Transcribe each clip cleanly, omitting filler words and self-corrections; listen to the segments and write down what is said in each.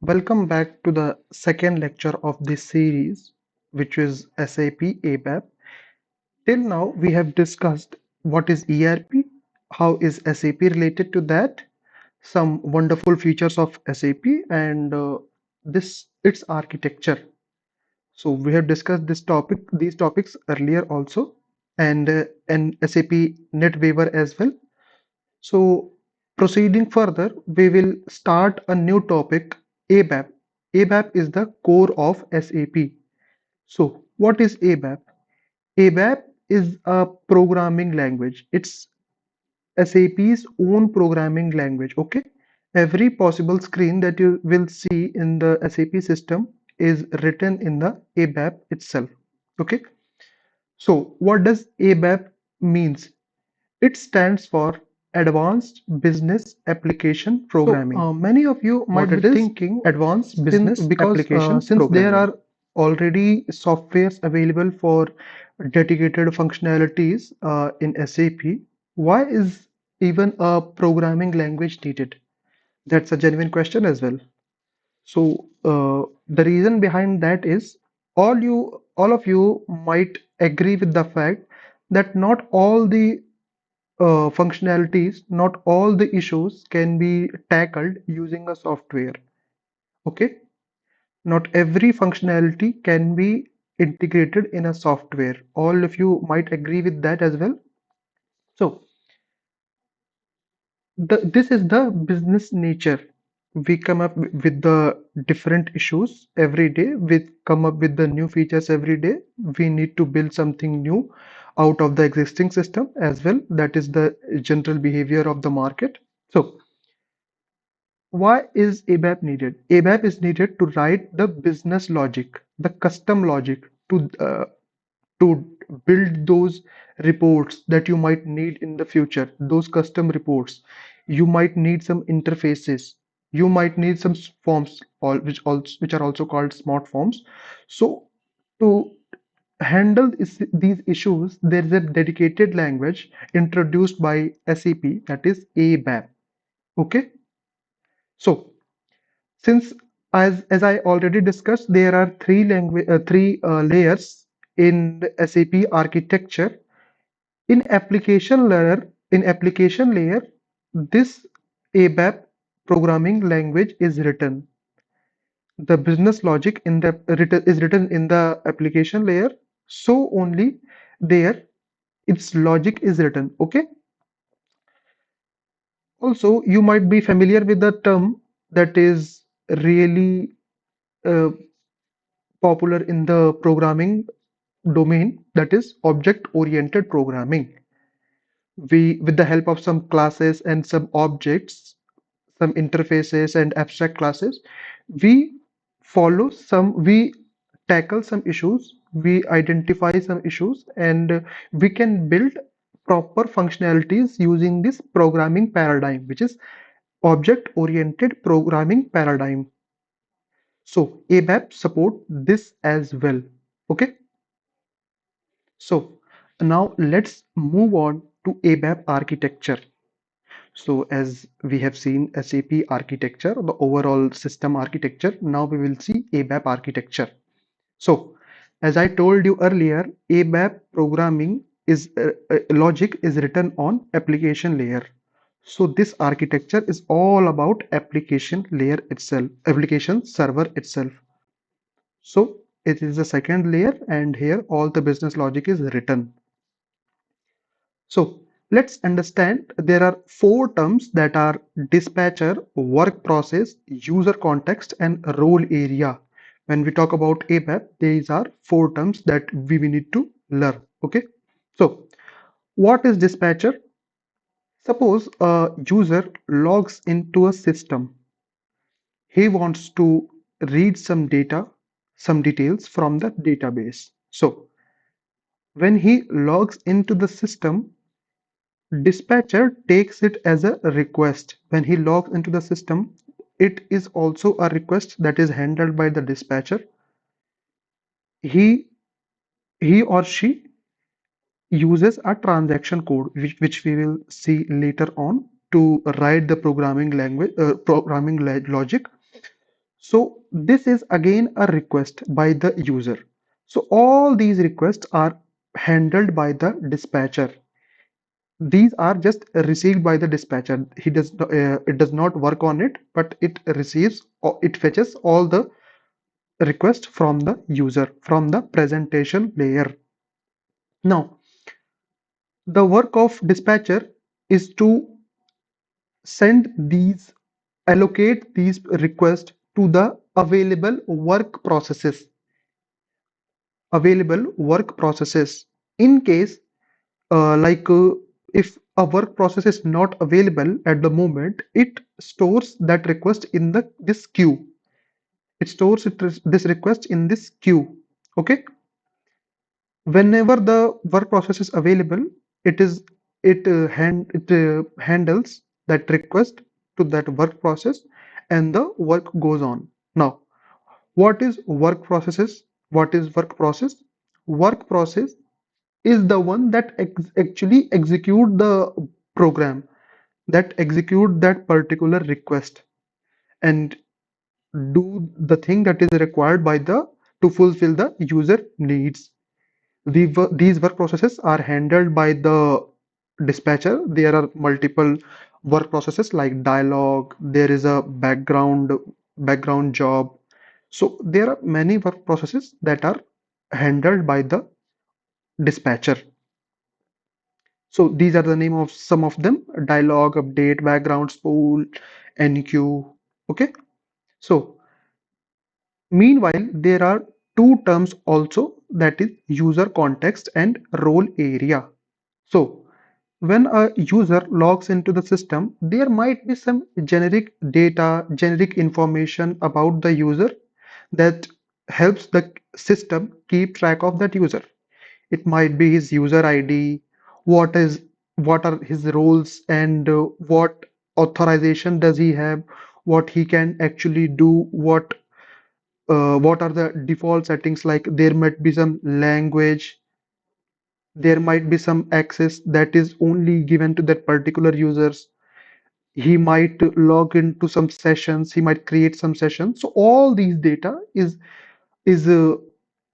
Welcome back to the second lecture of this series, which is SAP ABAP. Till now, we have discussed what is ERP, how is SAP related to that, some wonderful features of SAP, and this its architecture. So we have discussed these topics earlier also, and SAP NetWeaver as well. So, proceeding further, we will start a new topic, ABAP. ABAP is the core of SAP. So, what is ABAP? ABAP is a programming language. It's SAP's own programming language. Okay. Every possible screen that you will see in the SAP system is written in the ABAP itself. Okay. So, what does ABAP means? It stands for Advanced Business Application Programming. So, many of you might be thinking Advanced Business Application since there are already softwares available for dedicated functionalities in SAP, why is even a programming language needed? That's a genuine question as well. So, the reason behind that is all of you might agree with the fact that not all the functionalities, not all the issues can be tackled using a software. Okay, not every functionality can be integrated in a software. All of you might agree with that as well. So, this is the business nature. We come up with the different issues every day. We come up with the new features every day. We need to build something new out of the existing system as well. That is the general behavior of the market. So, why is ABAP needed? ABAP is needed to write the business logic, the custom logic to build those reports that you might need in the future, those custom reports. You might need some interfaces. You might need some forms, which are also called smart forms. So to handle these issues, there is a dedicated language introduced by SAP, that is ABAP. Okay, so since as I already discussed, there are three layers in the SAP architecture. In application layer, this ABAP programming language is written. The business logic is written in the application layer. So only there its logic is written. Okay. Also, you might be familiar with the term that is really uh, popular in the programming domain, that is object oriented programming. We, with the help of some classes and some objects, some interfaces and abstract classes, we we tackle some issues, we identify some issues, and we can build proper functionalities using this programming paradigm, which is object oriented programming paradigm. So ABAP support this as well. Okay. So now let's move on to ABAP architecture. So as we have seen SAP architecture, the overall system architecture, now we will see ABAP architecture. So as I told you earlier, ABAP programming is logic is written on application layer. So this architecture is all about application layer itself, application server itself. So it is the second layer, and here all the business logic is written. So let's understand there are four terms that are dispatcher, work process, user context, and role area. When we talk about ABAP, these are four terms that we need to learn. Okay. So what is dispatcher? Suppose a user logs into a system. He wants to read some data, some details from the database. So when he logs into the system, dispatcher takes it as a request. When he logs into the system, it is also a request that is handled by the dispatcher. He he or she uses a transaction code, which we will see later on, to write the programming logic. So this is again a request by the user. So all these requests are handled by the dispatcher. These are just received by the dispatcher. It does not work on it, but it receives or it fetches all the requests from the user from the presentation layer. Now, the work of dispatcher is to send these allocate these requests to the available work processes in case like if a work process is not available at the moment, it stores that request in the this queue. It stores this request in this queue. Okay, whenever the work process is available, it is it handles that request to that work process, and the work goes on. Now, what is work processes? What is work process? Work process is the one that actually execute the program, that execute that particular request and do the thing that is required by the to fulfill the user needs. These work processes are handled by the dispatcher. There are multiple work processes like dialogue. There is a background job. So there are many work processes that are handled by the dispatcher. So these are the name of some of them: dialog, update, background, spool, NQ. Okay. So meanwhile, there are two terms also, that is user context and role area. So when a user logs into the system, there might be some generic data, generic information about the user that helps the system keep track of that user. It might be his user ID, what is what are his roles, and what authorization does he have, what he can actually do, what are the default settings, like there might be some language, there might be some access that is only given to that particular users. He might log into some sessions, he might create some sessions. So all these data is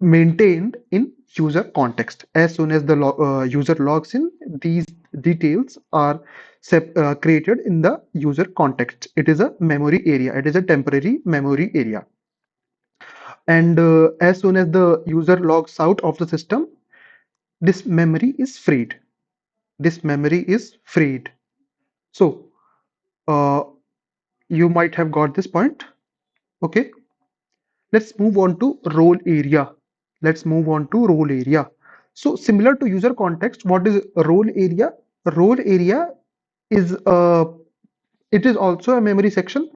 maintained in user context. As soon as the user logs in, these details are created in the user context. It is a memory area. It is a temporary memory area. And as soon as the user logs out of the system, this memory is freed. This memory is freed. So uh, you might have got this point. Okay, let's move on to role area. Let's move on to role area. So similar to user context, what is role area? Role area is it is also a memory section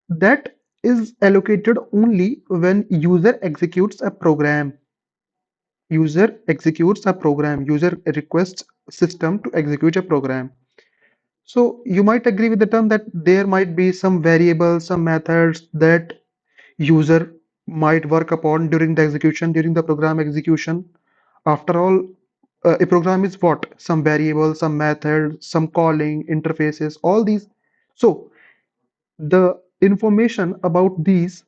that is allocated only when user executes a program. User requests system to execute a program. So you might agree with the term that there might be some variables, some methods that user might work upon during the execution, during the program execution. After all, a program is what? Some variables, some methods, some calling, interfaces, all these. So the information about these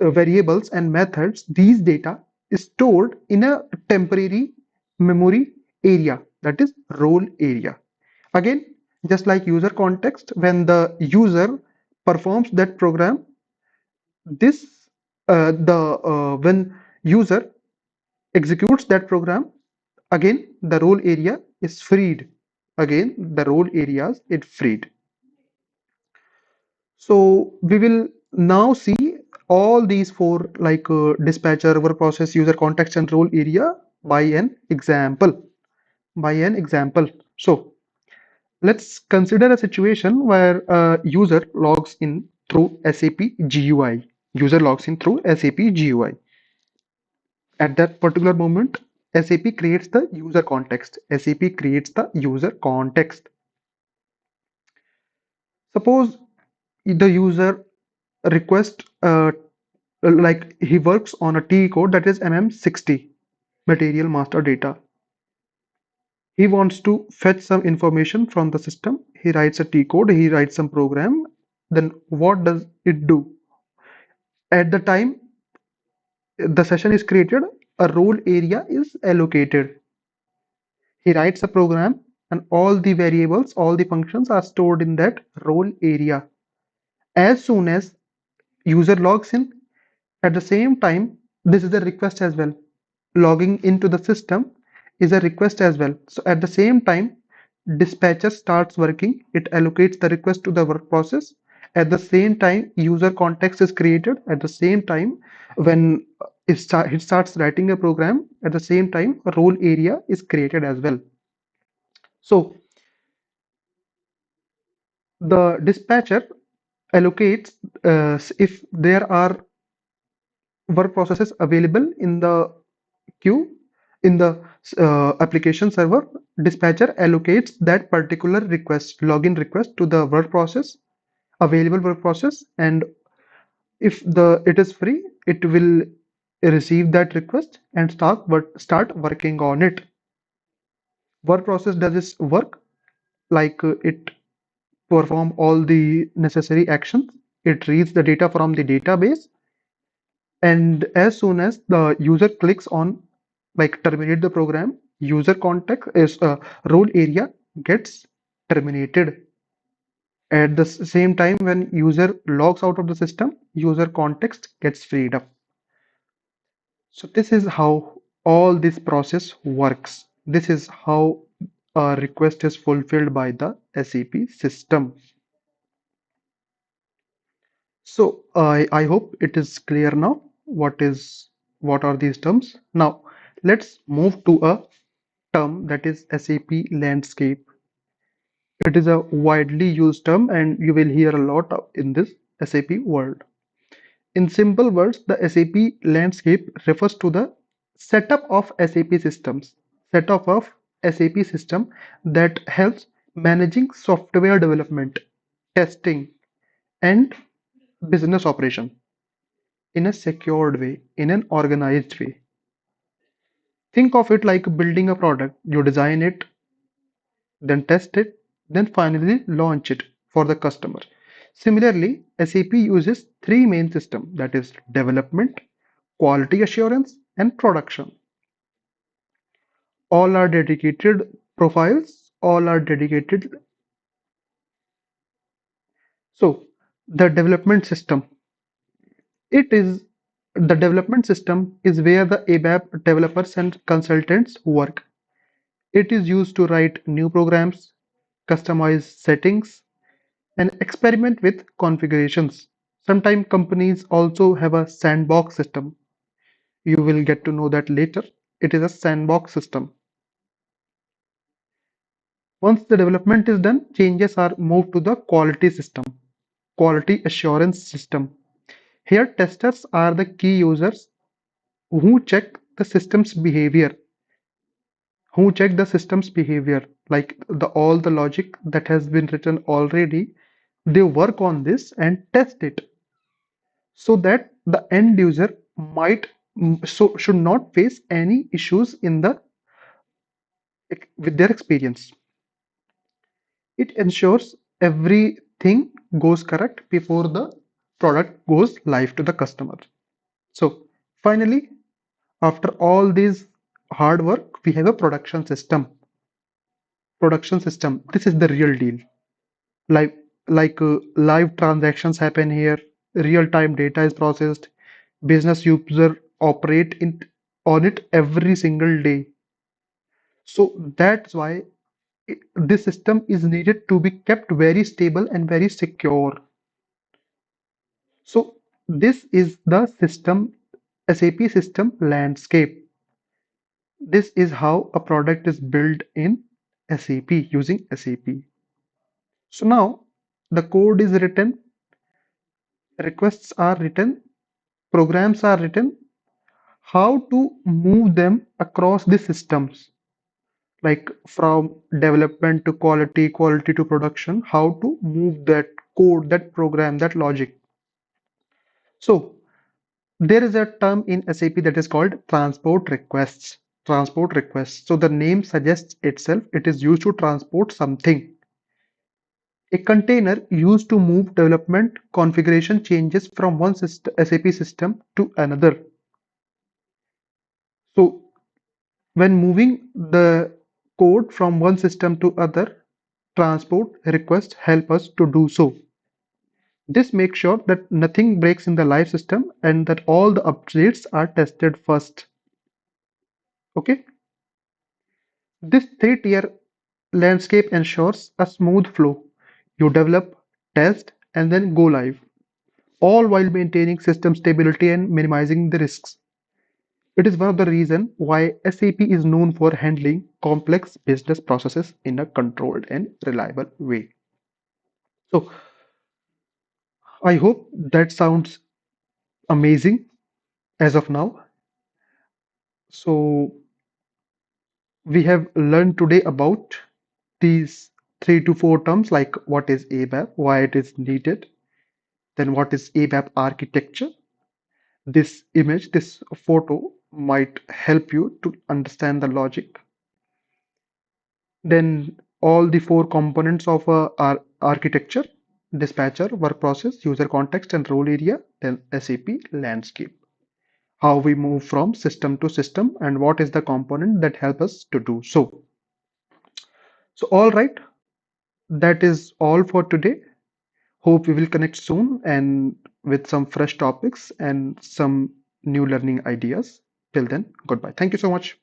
variables and methods, these data is stored in a temporary memory area, that is role area. Again, just like user context, when the user performs that program, this the when user executes that program, again the role area is freed. Again, the role areas it freed. So we will now see all these four, like dispatcher, work process, user context, and role area by an example. By an example. So let's consider a situation where a user logs in through SAP GUI. User logs in through SAP GUI. At that particular moment, SAP creates the user context. SAP creates the user context. Suppose the user requests like he works on a T code that is MM60, material master data. He wants to fetch some information from the system. He writes a T code, he writes some program. Then what does it do? At the time the session is created, a role area is allocated. He writes a program and all the variables, all the functions are stored in that role area. As soon as user logs in, at the same time, this is a request as well. Logging into the system is a request as well. So at the same time, dispatcher starts working. It allocates the request to the work process. At the same time, user context is created. At the same time, when it starts writing a program, at the same time, a role area is created as well. So the dispatcher allocates if there are work processes available in the queue in the application server, dispatcher allocates that particular request, login request to the work process, available work process, and if the it is free, it will receive that request and start working on it. Work process does its work, like it perform all the necessary actions. It reads the data from the database, and as soon as the user clicks on like terminate the program, user context is role area gets terminated. At the same time, when user logs out of the system, user context gets freed up. So this is how all this process works. This is how a request is fulfilled by the SAP system. So I hope it is clear now what are these terms. Now let's move to a term that is SAP landscape. It is a widely used term and you will hear a lot in this SAP world. In simple words, the SAP landscape refers to the setup of SAP systems, setup of SAP system that helps managing software development, testing, and business operation in a secured way, in an organized way. Think of it like building a product. You design it, then test it, then finally launch it for the customer. Similarly, SAP uses three main systems, that is development, quality assurance, and production. All are dedicated profiles, all are dedicated. So the development system, it is the development system is where the ABAP developers and consultants work. It is used to write new programs, customize settings, and experiment with configurations. Sometimes companies also have a sandbox system. You will get to know that later. It is a sandbox system. Once the development is done, changes are moved to the quality system, quality assurance system. Here, testers are the key users who check the system's behavior, like all the logic that has been written already. They work on this and test it so that the end user might should not face any issues in the with their experience. It ensures everything goes correct before the product goes live to the customer. So finally, after all this hard work, we have a production system. Production system. This is the real deal. Like live transactions happen here. Real-time data is processed. Business user operate on it every single day. So that's why this system is needed to be kept very stable and very secure. So this is the system, SAP system landscape. This is how a product is built in SAP using SAP. So now the code is written, requests are written, programs are written, how to move them across the systems, like from development to quality, quality to production, how to move that code, that program, that logic. So there is a term in SAP that is called transport requests. Transport requests. So the name suggests itself, it is used to transport something. A container used to move development configuration changes from one SAP system to another. So when moving the code from one system to other, transport requests help us to do so. This makes sure that nothing breaks in the live system and that all the updates are tested first. Okay, this three-tier landscape ensures a smooth flow. You develop, test, and then go live, all while maintaining system stability and minimizing the risks. It is one of the reasons why SAP is known for handling complex business processes in a controlled and reliable way. So, I hope that sounds amazing as of now. So, we have learned today about these 3 to 4 terms like what is ABAP, why it is needed, then what is ABAP architecture. This image, this photo might help you to understand the logic. Then all the four components of our architecture: dispatcher, work process, user context, and role area, then SAP landscape. How we move from system to system and what is the component that help us to do so. So all right, that is all for today. Hope we will connect soon and with some fresh topics and some new learning ideas. Till then, goodbye. Thank you so much.